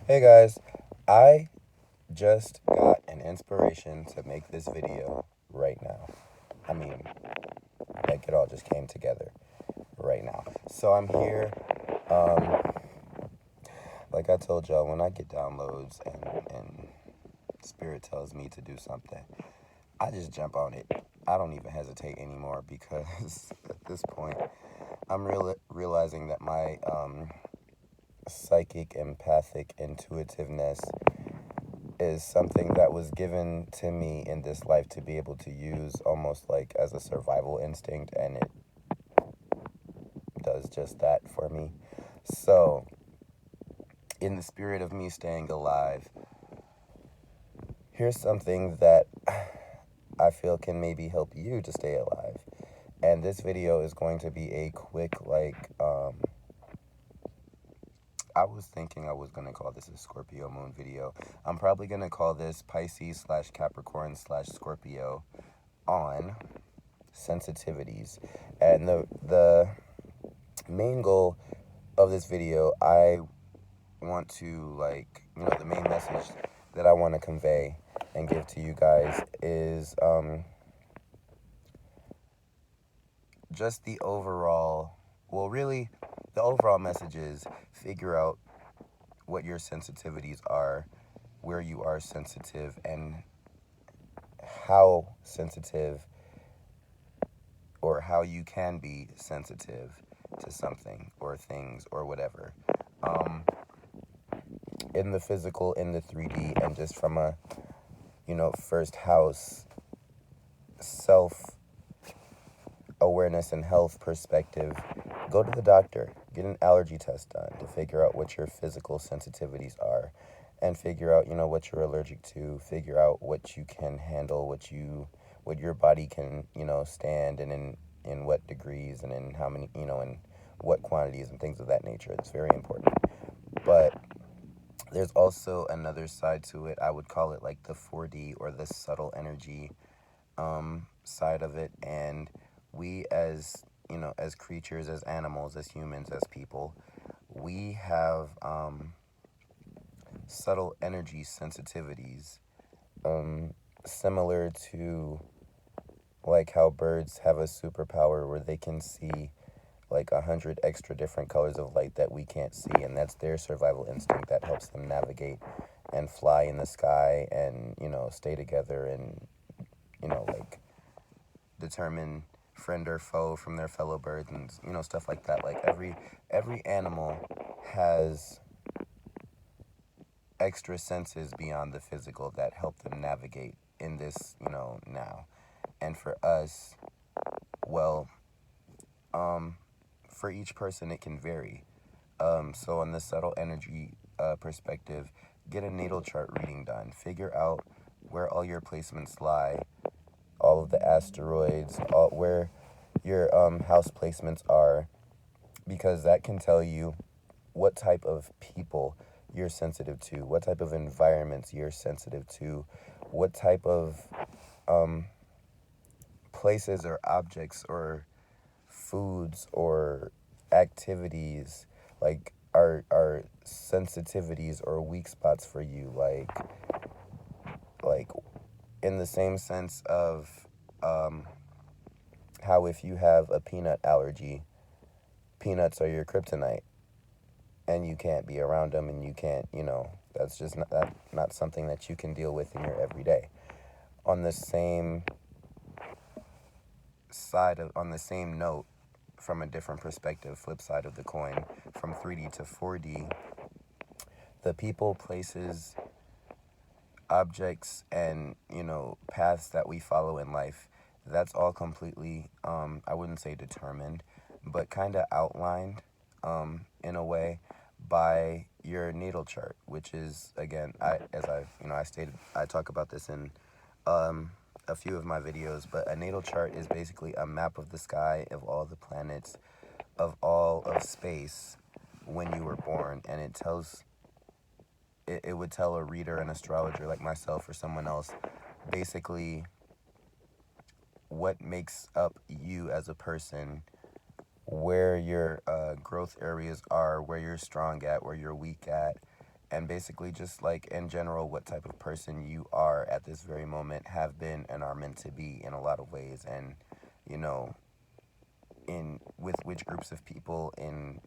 Hey guys, I just got an inspiration to make this video right now. I mean, like it all just came together right now. So I'm here. Um, like I told y'all, when I get downloads and spirit tells me to do something, I just jump on it. I don't even hesitate anymore because at this point, I'm realizing that my psychic, empathic intuitiveness is something that was given to me in this life to be able to use almost like as a survival instinct, and it does just that for me. So, in the spirit of me staying alive, here's something that I feel can maybe help you to stay alive. And this video is going to be a quick, I was thinking I was going to call this a Scorpio moon video. I'm probably going to call this Pisces slash Capricorn slash Scorpio on sensitivities. And the main goal of this video, I want to the main message that I want to convey and give to you guys is just the overall, really the overall message is figure out what your sensitivities are, where you are sensitive, and how sensitive or how you can be sensitive to something or things or whatever. In the physical, in the 3D, and just from a, first house self awareness and health perspective, go to the doctor, get an allergy test done to figure out what your physical sensitivities are, and figure out, what you're allergic to, figure out what you can handle, what your body can, stand, and in what degrees, and in how many, in what quantities and things of that nature. It's very important. But there's also another side to it. I would call it like the 4D or the subtle energy side of it. And we as, as creatures, as animals, as humans, as people, we have subtle energy sensitivities, similar to like how birds have a superpower where they can see like 100 extra different colors of light that we can't see, and that's their survival instinct that helps them navigate and fly in the sky and, stay together and, like determine friend or foe from their fellow birds and, stuff like that. Like every animal has extra senses beyond the physical that help them navigate in this, now. And for us, well, for each person it can vary. So on the subtle energy perspective, get a natal chart reading done. Figure out where all your placements lie, all of the asteroids, where your house placements are, because that can tell you what type of people you're sensitive to, what type of environments you're sensitive to, what type of places or objects or foods or activities like are sensitivities or weak spots for you, like in the same sense of how if you have a peanut allergy, peanuts are your kryptonite and you can't be around them, and you can't, that's just not something that you can deal with in your everyday. On the same on the same note, from a different perspective, flip side of the coin, from 3D to 4D, the people, places, objects, and, paths that we follow in life, that's all completely, I wouldn't say determined, but kind of outlined in a way by your natal chart, which is, again, I stated, I talk about this in a few of my videos, but a natal chart is basically a map of the sky, of all the planets, of all of space when you were born, and it would tell a reader, an astrologer like myself or someone else, basically what makes up you as a person, where your growth areas are, where you're strong at, where you're weak at, and basically just like in general what type of person you are at this very moment, have been and are meant to be in a lot of ways, and you know, in with which groups of people, in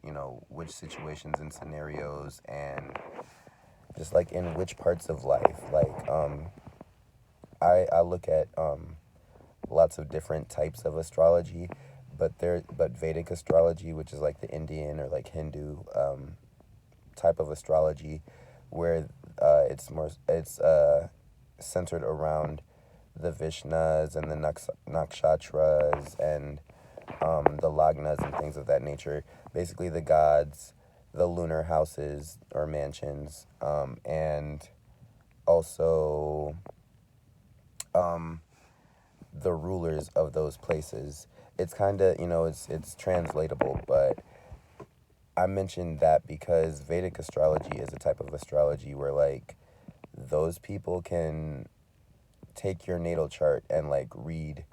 which situations and scenarios, and just like in which parts of life. Like I look at lots of different types of astrology, but Vedic astrology, which is like the Indian or like Hindu type of astrology, where it's centered around the Vishnas and the nakshatras and the lagnas and things of that nature. Basically, the gods, the lunar houses or mansions, and also the rulers of those places. It's kind of, it's translatable, but I mentioned that because Vedic astrology is a type of astrology where like those people can take your natal chart and like read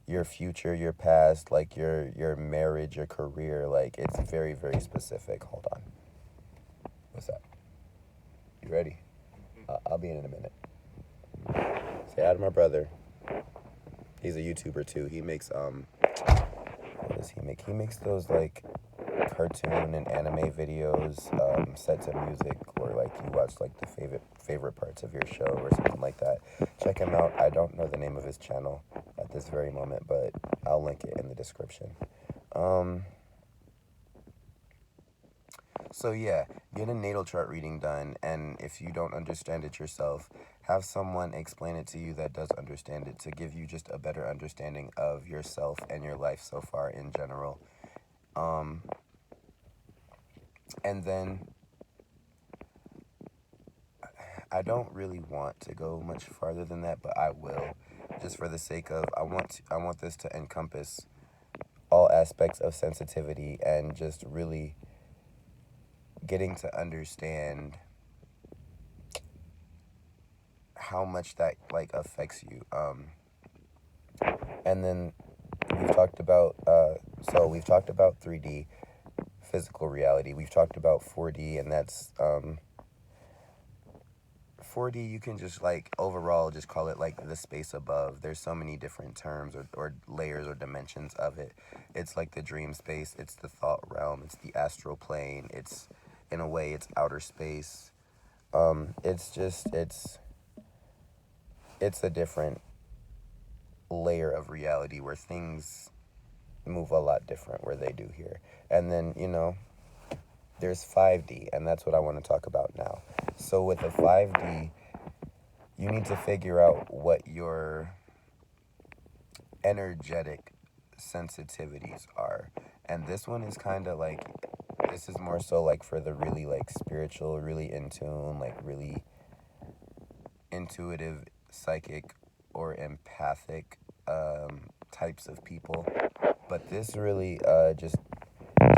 your future, your past, like your marriage, your career. Like it's very, very specific. Hold on. What's up? You ready? I'll be in a minute. Say hi to my brother. He's a YouTuber too. He makes what does he make? He makes those like cartoon and anime videos set to music, or like you watch like the favorite parts of your show or something like that. Check him out. I don't know the name of his channel at this very moment, but I'll link it in the description. So yeah, get a natal chart reading done, and if you don't understand it yourself, have someone explain it to you that does understand it, to give you just a better understanding of yourself and your life so far in general. And then I don't really want to go much farther than that, but I will, just for the sake of I want this to encompass all aspects of sensitivity and just really getting to understand how much that like affects you. And then we've talked about 3D physical reality. We've talked about 4D, and that's 4D, you can just like overall just call it like the space above. There's so many different terms or layers or dimensions of it. It's like the dream space, it's the thought realm, it's the astral plane, it's in a way it's outer space. It's a different layer of reality where things move a lot different where they do here. And then, there's 5D, and that's what I want to talk about now. So with a 5D, you need to figure out what your energetic sensitivities are. And this one is kind of like, this is more so like for the really like spiritual, really in tune, like really intuitive, psychic, or empathic types of people. But this really just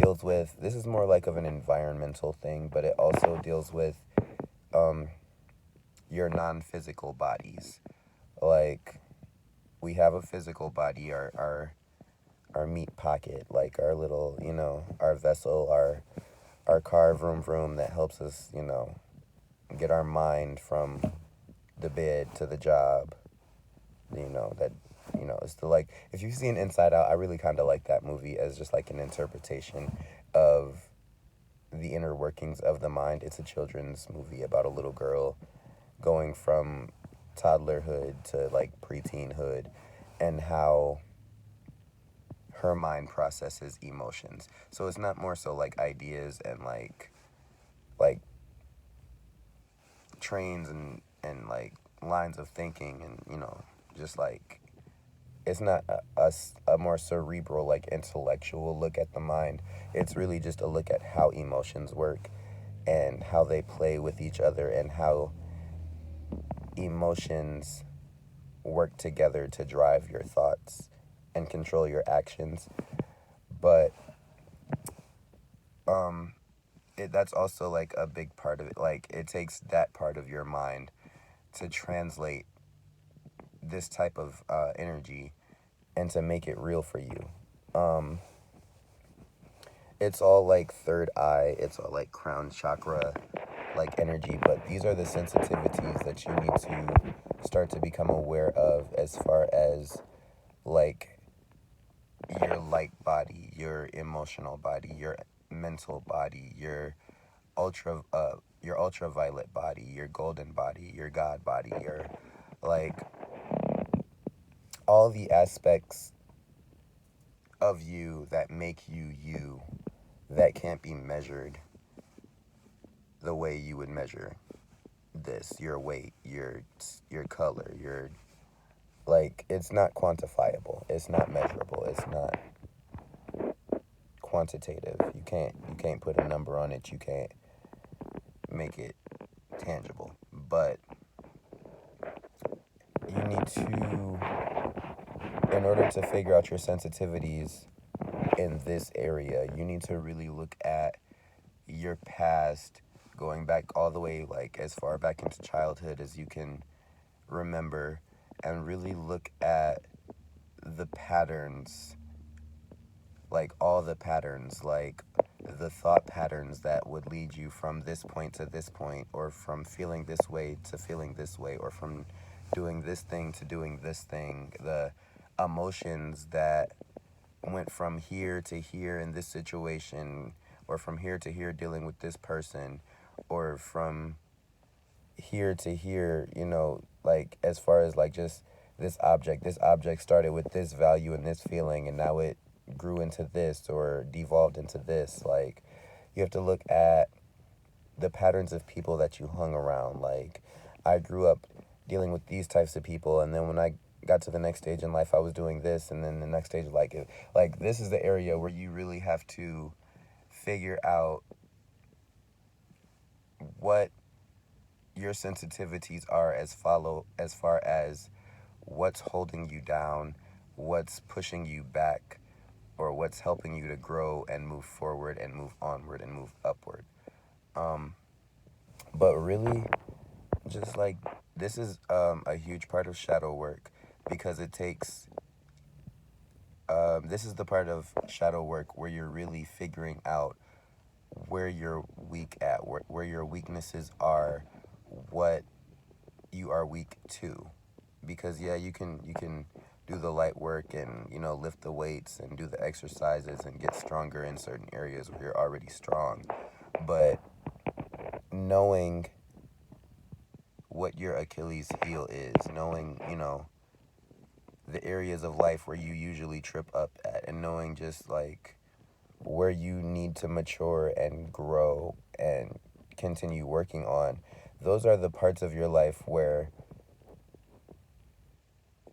deals with, this is more like of an environmental thing, but it also deals with your non-physical bodies. Like, we have a physical body, our meat pocket, like our little, our vessel, our car, vroom vroom, that helps us, get our mind from the bed to the job. It's the like, if you've seen Inside Out, I really kind of like that movie as just like an interpretation of the inner workings of the mind. It's a children's movie about a little girl going from toddlerhood to like preteenhood, and how her mind processes emotions. So it's not more so like ideas and like trains and like lines of thinking, and just like, it's not a more cerebral, like intellectual look at the mind. It's really just a look at how emotions work and how they play with each other, and how emotions work together to drive your thoughts and control your actions. But that's also like a big part of it. Like, it takes that part of your mind to translate this type of energy and to make it real for you. It's all like third eye, it's all like crown chakra like energy, but these are the sensitivities that you need to start to become aware of, as far as like your light body, your emotional body, your mental body, your ultraviolet body, your golden body, your God body, your like all the aspects of you that make you you, that can't be measured the way you would measure this, your weight, your color, your like, it's not quantifiable, it's not measurable, it's not quantitative. You can't put a number on it, you can't make it tangible. But you need to, in order to figure out your sensitivities in this area, you need to really look at your past, going back all the way, like as far back into childhood as you can remember, and really look at the patterns, like all the patterns, like the thought patterns that would lead you from this point to this point, or from feeling this way to feeling this way, or from doing this thing to doing this thing, the emotions that went from here to here in this situation, or from here to here dealing with this person, or from here to here, like as far as like just this object started with this value and this feeling, and now it grew into this or devolved into this. Like, you have to look at the patterns of people that you hung around. Like, I grew up dealing with these types of people, and then when I got to the next stage in life, I was doing this, and then the next stage, like this is the area where you really have to figure out what your sensitivities are, as far as what's holding you down, what's pushing you back, or what's helping you to grow and move forward and move onward and move upward. But really, just like, this is a huge part of shadow work, because it takes this is the part of shadow work where you're really figuring out where you're weak at, where your weaknesses are, what you are weak to. Because yeah, you can do the light work and lift the weights and do the exercises and get stronger in certain areas where you're already strong. But knowing what your Achilles heel is, knowing the areas of life where you usually trip up at, and knowing just like where you need to mature and grow and continue working on, those are the parts of your life where,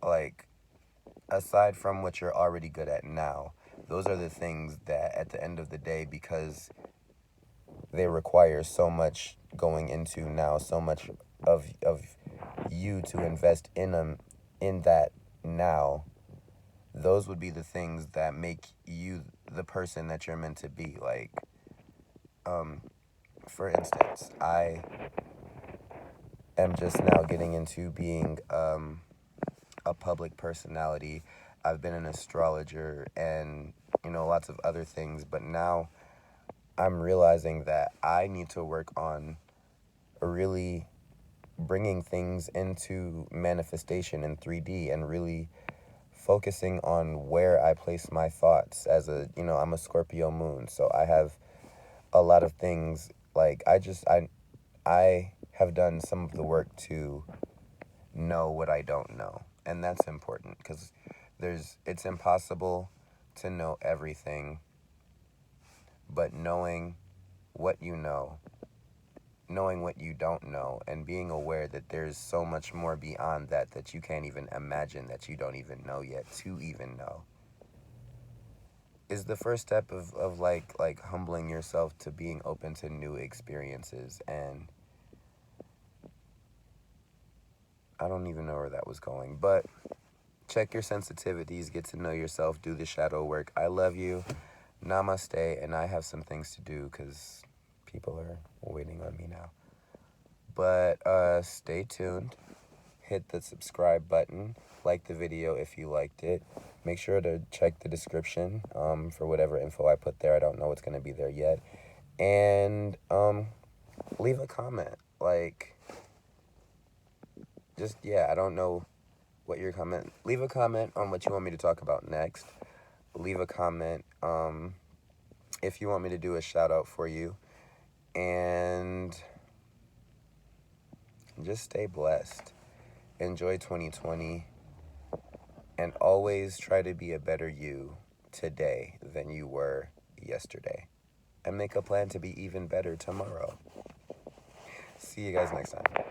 like, aside from what you're already good at now, those are the things that at the end of the day, because they require so much going into now, so much of you to invest in them, in that now, those would be the things that make you the person that you're meant to be. Like, for instance, I am just now getting into being a public personality. I've been an astrologer and lots of other things, but now I'm realizing that I need to work on really bringing things into manifestation in 3D, and really focusing on where I place my thoughts. I'm a Scorpio moon, so I have a lot of things, like, I have done some of the work to know what I don't know, and that's important, because it's impossible to know everything, but knowing what you know, knowing what you don't know, and being aware that there's so much more beyond that you can't even imagine, that you don't even know yet to even know, is the first step of like humbling yourself to being open to new experiences. And I don't even know where that was going, but check your sensitivities, get to know yourself, do the shadow work. I love you. Namaste. And I have some things to do because people are waiting on me now. But stay tuned. Hit the subscribe button. Like the video if you liked it. Make sure to check the description for whatever info I put there. I don't know what's going to be there yet. And leave a comment. Like, just, yeah, I don't know what your comment. Leave a comment on what you want me to talk about next. Leave a comment if you want me to do a shout out for you. And just stay blessed. Enjoy 2020. And always try to be a better you today than you were yesterday. And make a plan to be even better tomorrow. See you guys next time.